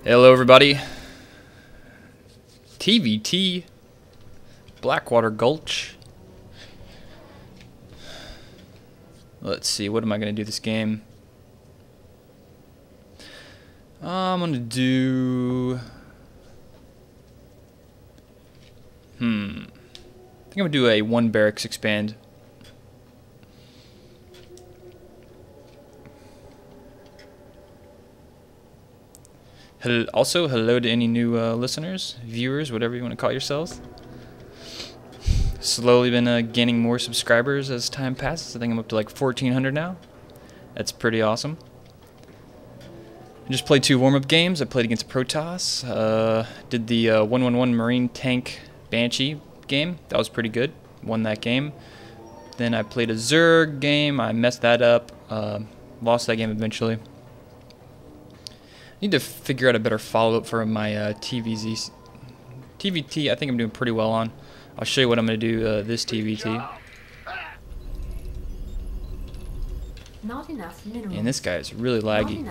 Hello everybody. TVT Blackwater Gulch. Let's see, what am I going to do this game? I'm going to do... I think I'm going to do a 1 barracks expand. Also, hello to any new listeners, viewers, whatever you want to call yourselves. Slowly been gaining more subscribers as time passes. I think I'm up to like 1,400 now. That's pretty awesome. I just played 2 warm-up games. I played against Protoss. Did the 111 Marine Tank Banshee game. That was pretty good. Won that game. Then I played a Zerg game. I messed that up. Lost that game eventually. Need to figure out a better follow-up for my TVT. I think I'm doing pretty well on. I'll show you what I'm going to do this TVT. Not enough minerals. And this guy is really laggy.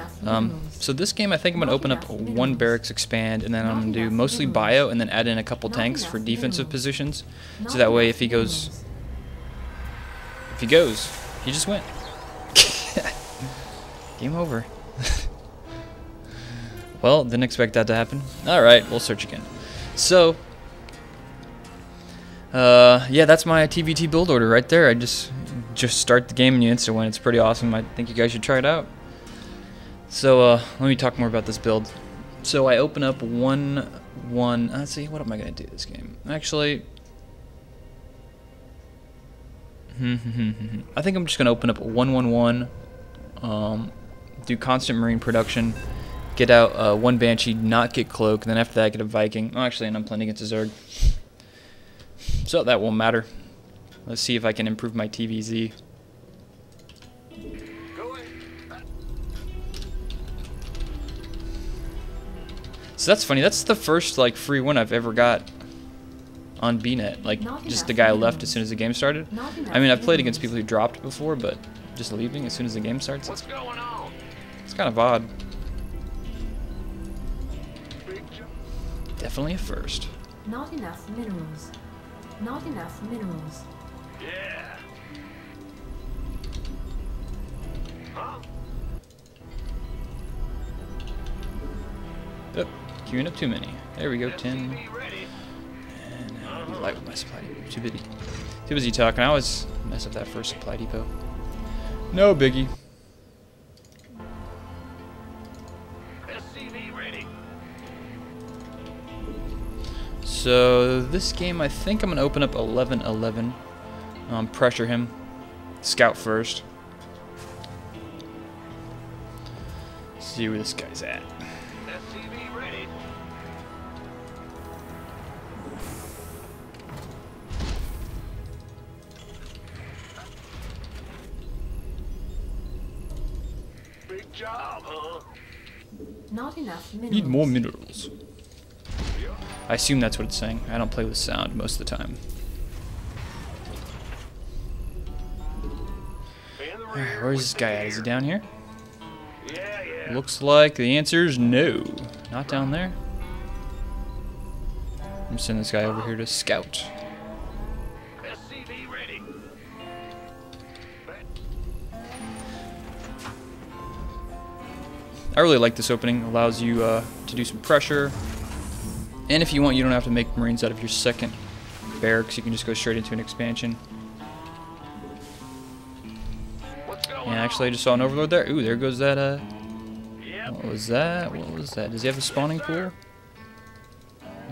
So this game I think I'm going to open up 1 barracks expand, and then I'm going to do mostly bio and then add in a couple tanks for defensive positions. So that way if he goes, he just went. Game over. Well, didn't expect that to happen. Alright, we'll search again. So, yeah, that's my TVT build order right there. I just start the game and you insta-win. It's pretty awesome. I think you guys should try it out. So, let me talk more about this build. So, I open up 1-1. Let's see, what am I going to do this game? Actually, I think I'm just going to open up 1-1-1. Do constant marine production. Get out 1 Banshee, not get Cloak, and then after that get a Viking. Oh, actually, and I'm playing against a Zerg. So that won't matter. Let's see if I can improve my TVZ. So that's funny. That's the first like free win I've ever got on BNet. Like just the guy left as soon as the game started. I mean, I've played against people who dropped before, but just leaving as soon as the game starts. What's going on? It's kind of odd. Definitely a first. Not enough minerals. Not enough minerals. Yeah. Huh? Yep, queuing up too many. There we go, 10. And I'll be light with my supply depot. Too busy talking. I always mess up that first supply depot. No biggie. So this game, I think I'm going to open up 11-11. Pressure him. Scout first. See where this guy's at. SCV ready. Big job, huh? Not enough minerals. Need more minerals. I assume that's what it's saying. I don't play with sound most of the time. Alright, where's this guy at? Is he down here? Yeah. Looks like the answer is no. Not down there. I'm sending this guy over here to scout. SCV ready. I really like this opening. Allows you to do some pressure. And if you want, you don't have to make Marines out of your second barracks. You can just go straight into an expansion. And actually, I just saw an Overlord there. Ooh, there goes that, what was that? What was that? Does he have a spawning pool?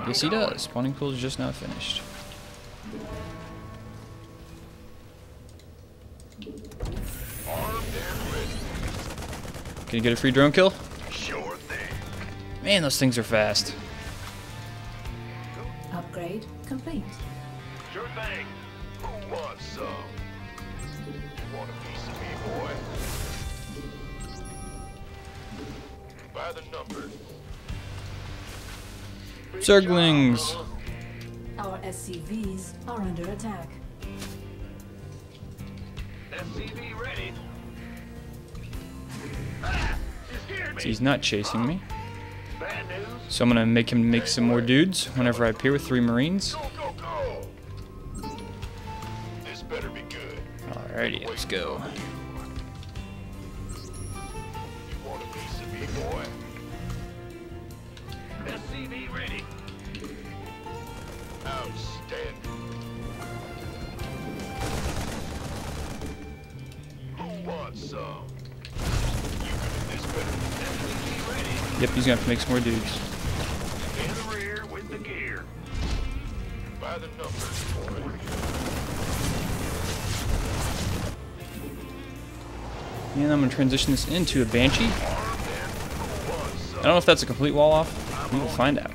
Yes, he does. Spawning pool is just now finished. Can you get a free drone kill? Sure thing. Man, those things are fast. Upgrade complete. Sure thing. Who wants some? Want a piece of me, boy? By the number. Zerglings. Our SCVs are under attack. SCV ready. So he's not chasing me. Bad Bad news? So I'm gonna make him make some more dudes whenever I appear with 3 Marines. Go, go, go! This better be good. Alrighty, let's go. You want a piece of me, boy? SCV ready. Outstanding. Who wants some? This better be SCV ready. Yep, he's gonna have to make some more dudes. In the rear with the gear. By the numbers, boy. And I'm gonna transition this into a Banshee. I don't know if that's a complete wall off. We will find out.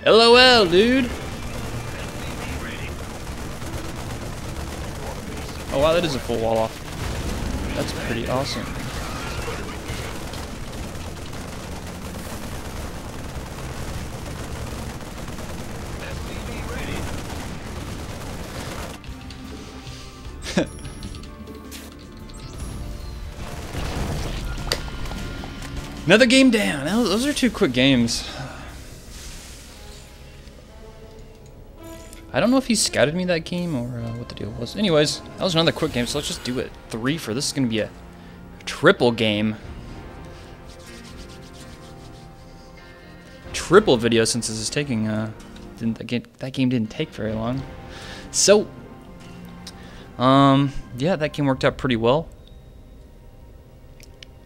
LOL, dude. Oh wow, that is a full wall off. That's pretty awesome. Another game down. Those are 2 quick games. I don't know if he scouted me that game or what the deal was. Anyways, that was another quick game, so let's just do it. 3 for this is going to be a triple game. Triple video since this is taking, that game didn't take very long. So, yeah, that game worked out pretty well.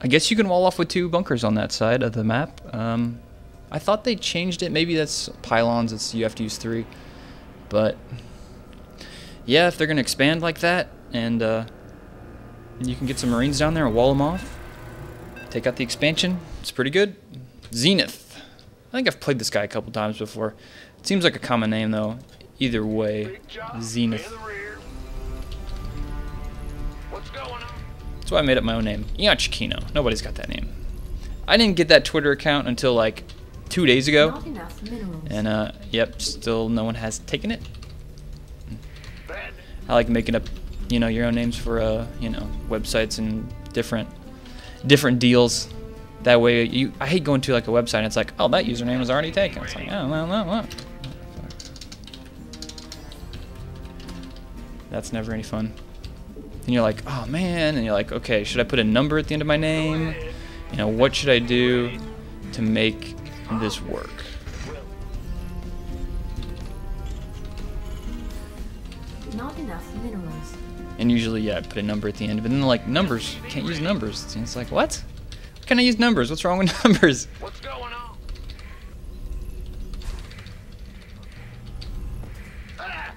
I guess you can wall off with 2 bunkers on that side of the map. I thought they changed it. Maybe that's pylons. You have to use 3. But yeah, if they're gonna expand like that, and you can get some Marines down there and wall them off, take out the expansion. It's pretty good. Zenith. I think I've played this guy a couple times before. It seems like a common name though. Either way, Big job. Zenith. In the rear. What's going on? That's why I made up my own name. Iachikino. Nobody's got that name. I didn't get that Twitter account until like 2 days ago. Not enough minerals. And yep, still no one has taken it. Bad. I like making up, you know, your own names for you know, websites and different deals. That way, I hate going to like a website and it's like, oh, that username is already taken. It's like, oh, no. That's never any fun. And you're like, oh man, and you're like, okay, should I put a number at the end of my name? You know, what should I do to make this work? Not enough minerals. And usually, yeah, I put a number at the end of it. And then like, numbers, can't use numbers. And it's like, what? Can I use numbers? What's wrong with numbers? What's going on?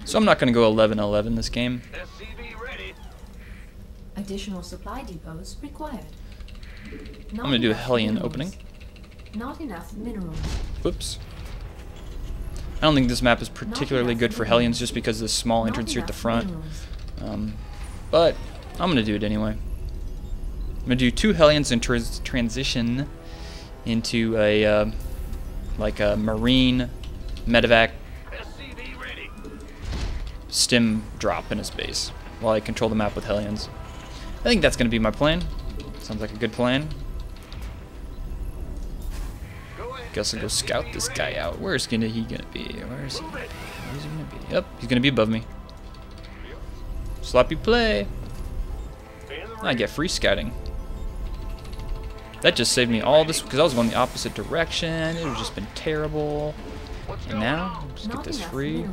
So I'm not gonna go 11-11 this game. SCV ready. Additional supply depots required. I'm gonna do a Hellion opening. Not enough minerals. Whoops. I don't think this map is particularly good for Hellions just because of the small entrance here at the front. But I'm gonna do it anyway. I'm gonna do 2 Hellions and transition into a like a Marine medevac SCV ready. stim drop in his base while I control the map with Hellions. I think that's gonna be my plan. Sounds like a good plan. Go ahead. Guess I'll go scout this guy out. Where's he gonna be? Where's he gonna be? Yep, he's gonna be above me. Sloppy play. I get free scouting. That just saved me all this because I was going the opposite direction. It would have just been terrible. And now, just get this free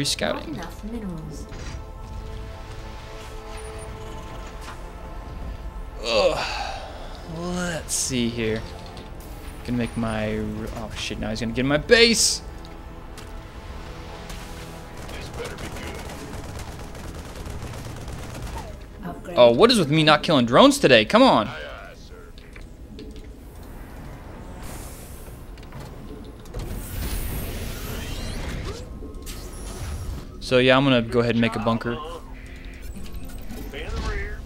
scouting. Not enough minerals. Ugh. Let's see here. Gonna make my. Oh shit! Now he's gonna get in my base. This better be good. Upgrade. Oh, what is with me not killing drones today? Come on. Aye, aye, sir. So yeah, I'm gonna go ahead and make a bunker. Be in the rear.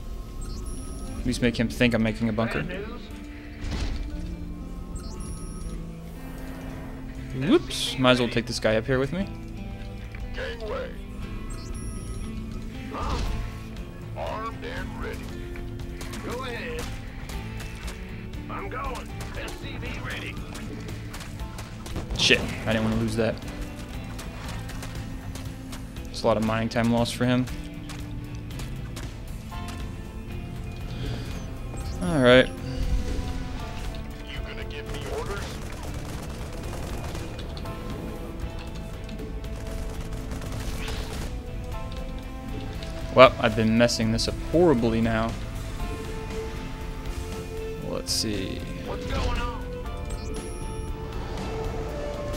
At least make him think I'm making a bunker. Bad news. Whoops. Might as well take this guy up here with me. Gangway. Armed and ready. Go ahead. Shit, I didn't want to lose that. It's a lot of mining time lost for him. Alright. You gonna give me orders? Well, I've been messing this up horribly now. Let's see. What's going on?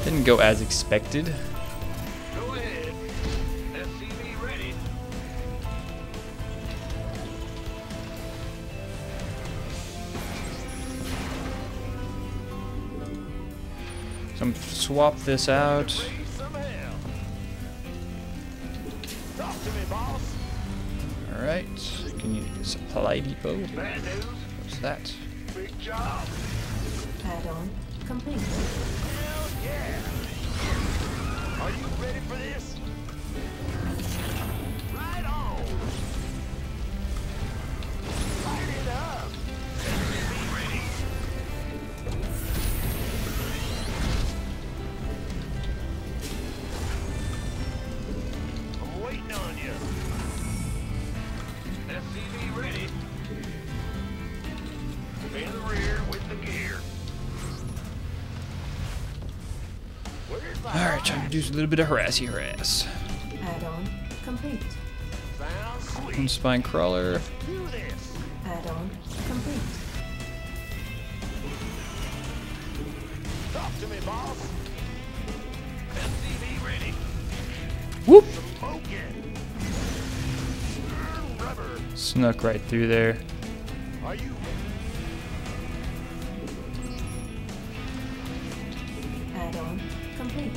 Didn't go as expected. Go ahead. SCV ready. So I'm swap this out. Raise some hell. Talk to me, boss. Alright. Can you supply depot? Bad news. What's that? Big job. Add-on complete. Hell yeah. Are you ready for this? Right on. Light it up. SCV ready. I'm waiting on you. SCV ready. In the rear with the gear. Where's my Alright, trying to do a little bit of harassy harass. Add-on complete. sound sweet? One spine crawler. Do this. Add-on complete. Talk to me, boss. SCV ready. Whoop! Smoking. Rubber. Snuck right through there. Are you Add-on complete.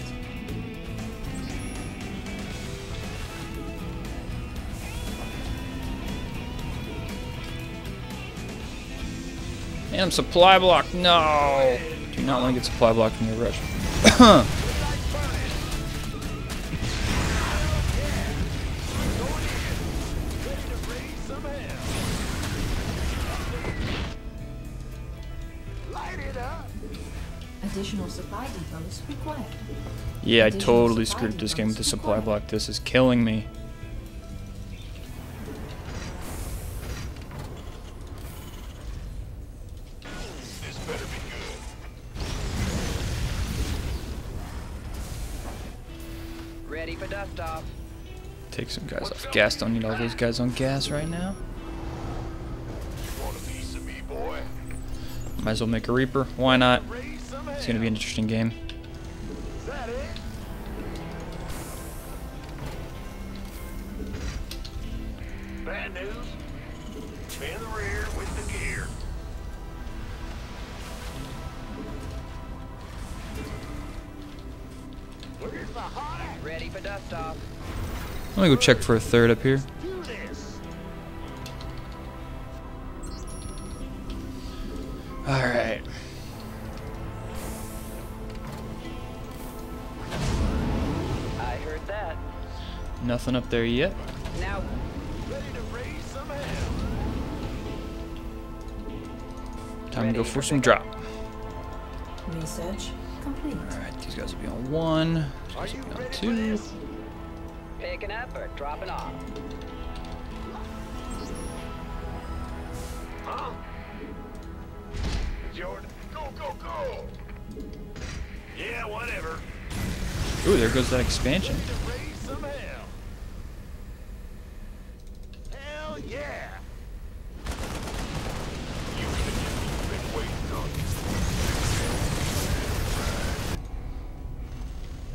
And I'm supply blocked. No! Do not want to get supply blocked in your rush. ready to raise some hell? Light it up. Additional supply depots required. Yeah, I Additional totally supply screwed this game with the depots supply required. block. This is killing me. This better be good. Ready for dust off. Take some guys off gas. Don't need all those guys on gas right now. You want a piece of me, boy? Might as well make a Reaper. Why not? Raise some hell. It's going to be an interesting game. Is that it? Bad news. In the rear with the gear. Where's the hot act? Ready for dust off. Let me go check for a third up here. Do this. Alright. I heard that. Nothing up there yet. Now, Ready to raise some hell. Time to go for some drop. Research complete. Alright, these guys will be on 1. These Are guys you will be on ready for 2. this? picking up or dropping off. Huh? Jordan, go, go, go! Yeah, whatever. Ooh, there goes that expansion. Ready to raise some hell. Hell yeah! You gonna get me been waiting on you.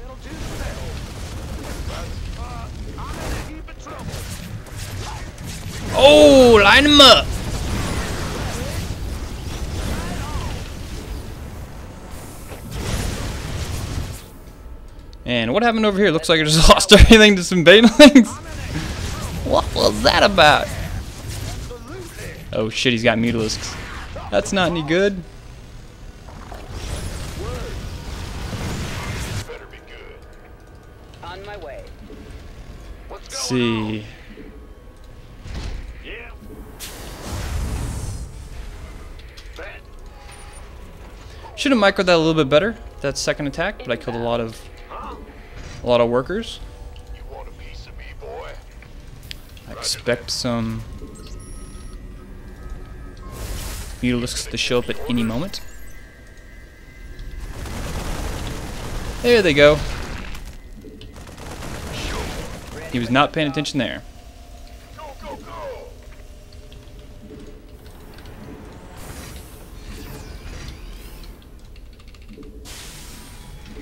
It'll do the metal. I'm in a heap of trouble. Oh, line them up! And what happened over here? Looks like I just lost everything to some banelings. What was that about? Oh shit, he's got mutilisks. That's not any good. Better be good. On my way. What's Let's going on? see. Yeah. Bet. Should have microed that a little bit better. that second attack, but I killed a lot of workers. You want a piece of me, boy? I expect some Mutalisks to show up at any moment. There they go. He was not paying attention there. Go, go, go!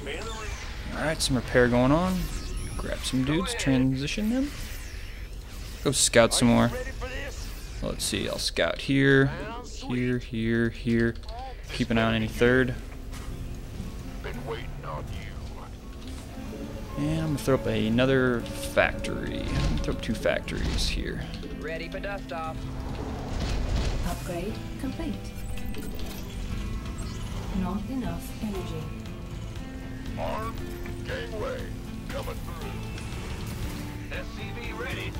Man, Alright, some repair going on. Grab some dudes, transition them. Go scout some more. ready for this? Let's see, I'll scout here, here, here, here. Keep an eye on any third. Been waiting on you. And I'm gonna throw up another factory. I'm gonna throw up 2 factories here. Ready for dust off. Upgrade complete. Not enough energy. Arm, gangway, coming through. SCV ready.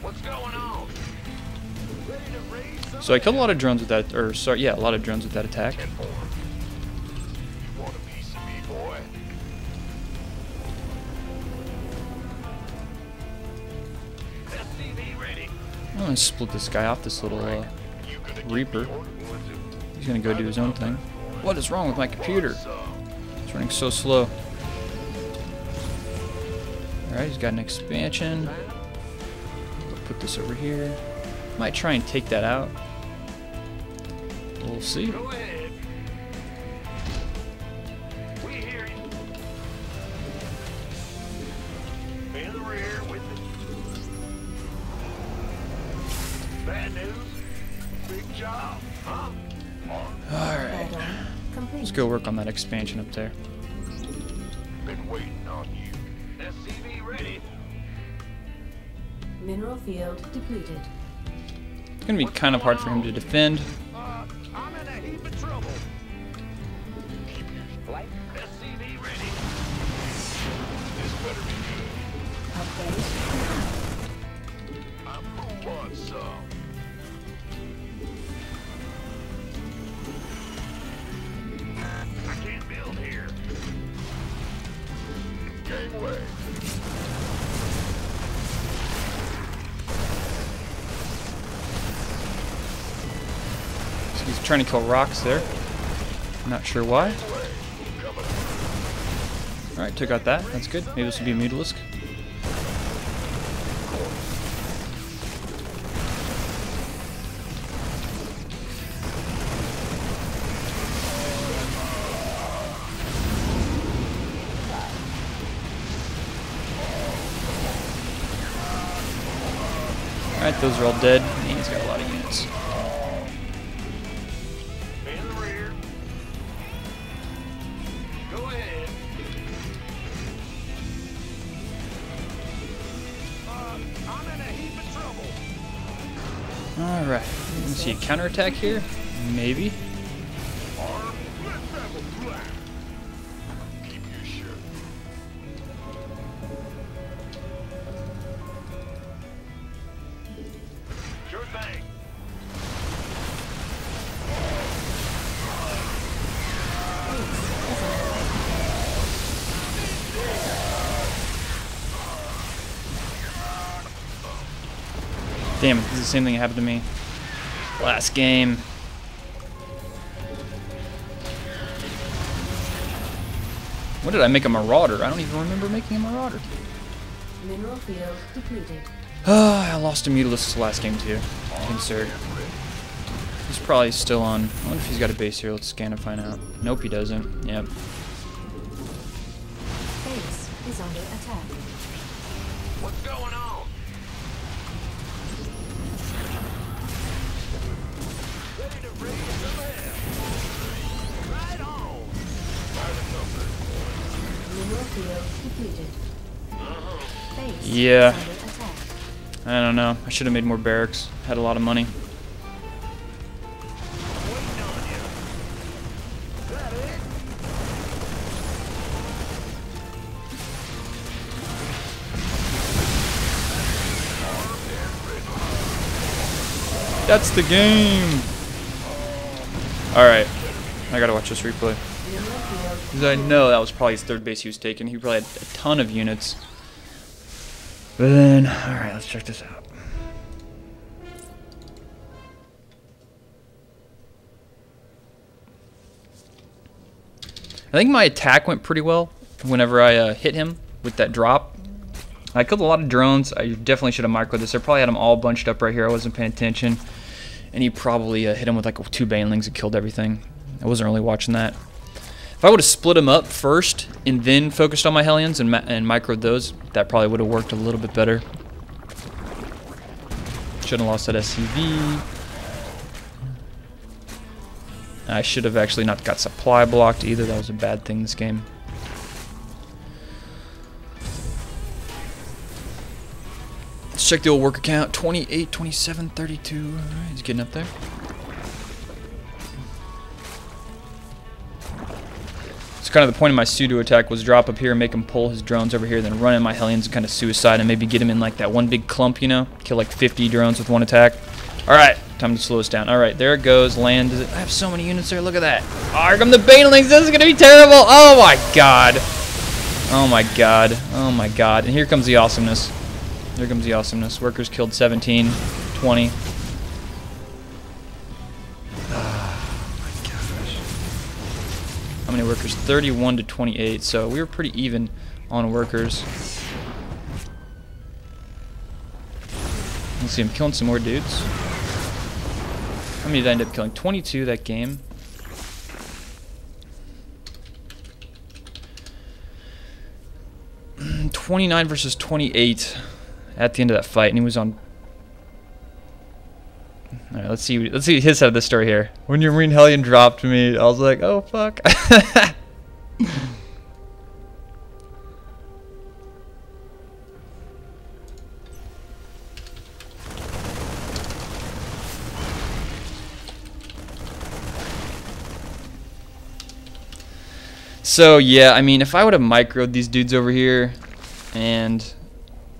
What's going on? Ready to raise some So I killed a lot of drones with that, or sorry, yeah, a lot of drones with that attack. and more. You want a piece of me, boy? SCV ready. I'm gonna split this guy off, this little You gonna give Reaper. me orders? He's gonna go do his own thing. What is wrong with my computer? It's running so slow. Alright, he's got an expansion. We'll put this over here. Might try and take that out. We'll see. Go ahead. We hear you. In the rear with it. Bad news? Big job, huh? Alright, Add-on complete. let's go work on that expansion up there. Been waiting on you. SCV ready. Mineral field depleted. It's gonna be kind of hard for him to defend. I'm in a heap of trouble. Flight. SCV ready. This better be good. Upgrade complete. I'm who wants some. I can't build here. Gangway. He's trying to kill rocks there. Not sure why. Alright, took out that. That's good. Maybe this will be a Mutalisk. Alright, those are all dead. And he's got a lot of units. In the rear. Go ahead. I'm in a heap of trouble. Alright. Let's see a counterattack here. Maybe. Arm, let's have a blast. Keep your shirt. Sure thing. Damn it, this is the same thing that happened to me last game. What did I make a Marauder? I don't even remember making a Marauder. Mineral field depleted. I lost to Mutalisks last game too. Against Zerg. He's probably still on. I wonder if he's got a base here. Let's scan and find out. Nope, he doesn't. Yep. Base is under attack. What's going on? Ready to raise some hell. Right on. By the numbers. Mineral field depleted. Base Yeah. is under attack. I don't know. I should have made more barracks. Had a lot of money. Waiting on you. That it? That's the game. All right. I gotta watch this replay. Because I know that was probably his third base he was taking. He probably had a ton of units. But then, alright, let's check this out. I think my attack went pretty well whenever I hit him with that drop. I killed a lot of drones. I definitely should have microed this. I probably had them all bunched up right here. I wasn't paying attention. And he probably hit him with like 2 banelings and killed everything. I wasn't really watching that. If I would have split them up first and then focused on my Hellions and microed those, that probably would have worked a little bit better. Shouldn't have lost that SCV. I should have actually not got supply blocked either. That was a bad thing this game. Let's check the old work account. 28, 27, 32. All right, he's getting up there. So kind of the point of my pseudo attack was drop up here and make him pull his drones over here, then run in my Hellions and kind of suicide and maybe get him in like that one big clump, you know? Kill like 50 drones with one attack. Alright, time to slow us down. Alright, there it goes. Land. I have so many units there. Look at that. Oh, here come the banelings. This is going to be terrible. Oh my god. Oh my god. Oh my god. And here comes the awesomeness. Here comes the awesomeness. Workers killed 17, 20. How many workers? 31 to 28. So we were pretty even on workers. Let's see, I'm killing some more dudes. How many did I end up killing? 22 that game. $29 versus 28 at the end of that fight, and he was on. All right, let's see his side of the story here. When your Marine Hellion dropped me, I was like, oh fuck. So yeah, I mean, if I would have microed these dudes over here, and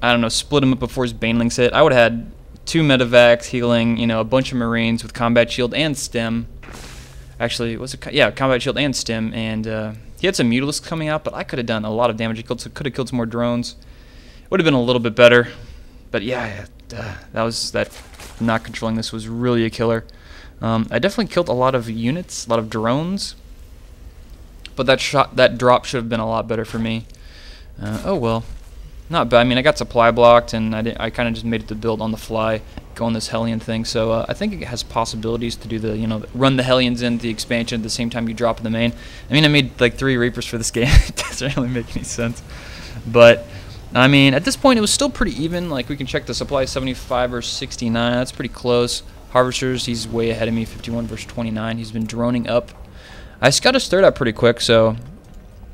I don't know, split them up before his banelings hit, I would have had 2 medevacs healing, you know, a bunch of Marines with combat shield and stem. Actually, was it? Yeah, combat shield and stem, and he had some mutalisks coming out, but I could have done a lot of damage. He could have killed some more drones. Would have been a little bit better, but yeah, that not controlling this was really a killer. I definitely killed a lot of units, a lot of drones, but that drop should have been a lot better for me. Oh well. Not bad. I mean, I got supply blocked, and I kind of just made it to build on the fly, go on this Hellion thing. So I think it has possibilities to do the, you know, run the Hellions in the expansion at the same time you drop in the main. I mean, I made like 3 Reapers for this game. It doesn't really make any sense. But I mean, at this point, it was still pretty even. Like we can check the supply 75 or 69. That's pretty close. Harvesters, he's way ahead of me, 51 versus 29. He's been droning up. I got his third out pretty quick, so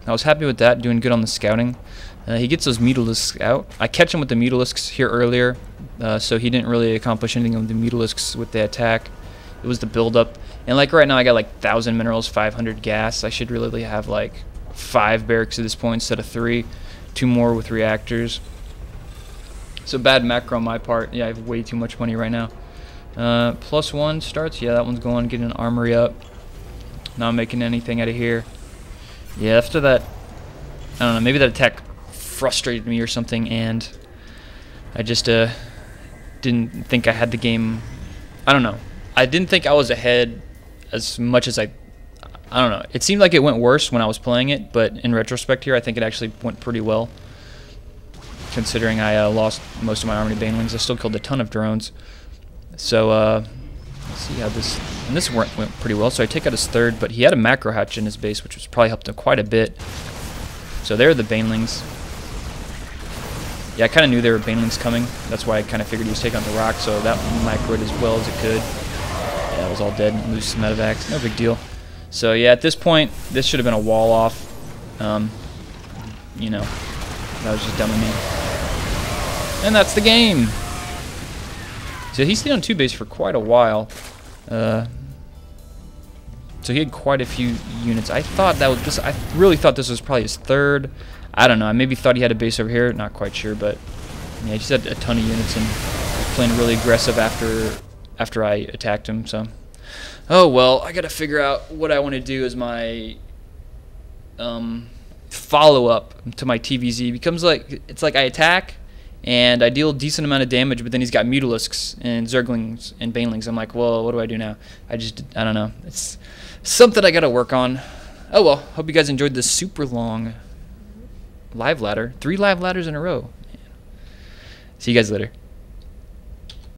I was happy with that. Doing good on the scouting. He gets those mutalisks out. I catch him with the mutalisks here earlier, so he didn't really accomplish anything with the mutalisks with the attack. It was the build-up. And like right now, I got like 1,000 minerals, 500 gas. I should really have like 5 barracks at this point instead of 3. 2 more with reactors. So bad macro on my part. Yeah, I have way too much money right now. +1 starts. Yeah, that one's going, getting an armory up. Not making anything out of here. Yeah, after that, I don't know, maybe that attack frustrated me or something, and I just didn't think I had the game. I don't know. I didn't think I was ahead as much as I don't know. It seemed like it went worse when I was playing it, but in retrospect here, I think it actually went pretty well. Considering I lost most of my army banelings, I still killed a ton of drones. So let's see how this. And this went pretty well. So I take out his third, but he had a macro hatch in his base, which was probably helped him quite a bit. So there are the banelings. Yeah, I kind of knew there were banelings coming. That's why I kind of figured he was taking on the rock, so that microed as well as it could. Yeah, that was all dead. Lose some medevacs. No big deal. So yeah, at this point, this should have been a wall off. You know, that was just dumb of me. And that's the game. So he stayed on 2 base for quite a while. So he had quite a few units. I thought that was this. I really thought this was probably his third. I don't know. I maybe thought he had a base over here. Not quite sure, but yeah, he just had a ton of units and playing really aggressive after I attacked him. So, oh well, I gotta figure out what I want to do as my follow-up to my TVZ. It becomes like, it's like I attack and I deal a decent amount of damage, but then he's got Mutalisks and Zerglings and Banelings. I'm like, well, what do I do now? I don't know. It's something I gotta work on. Oh well, hope you guys enjoyed this super long live ladder. 3 live ladders in a row. See you guys later.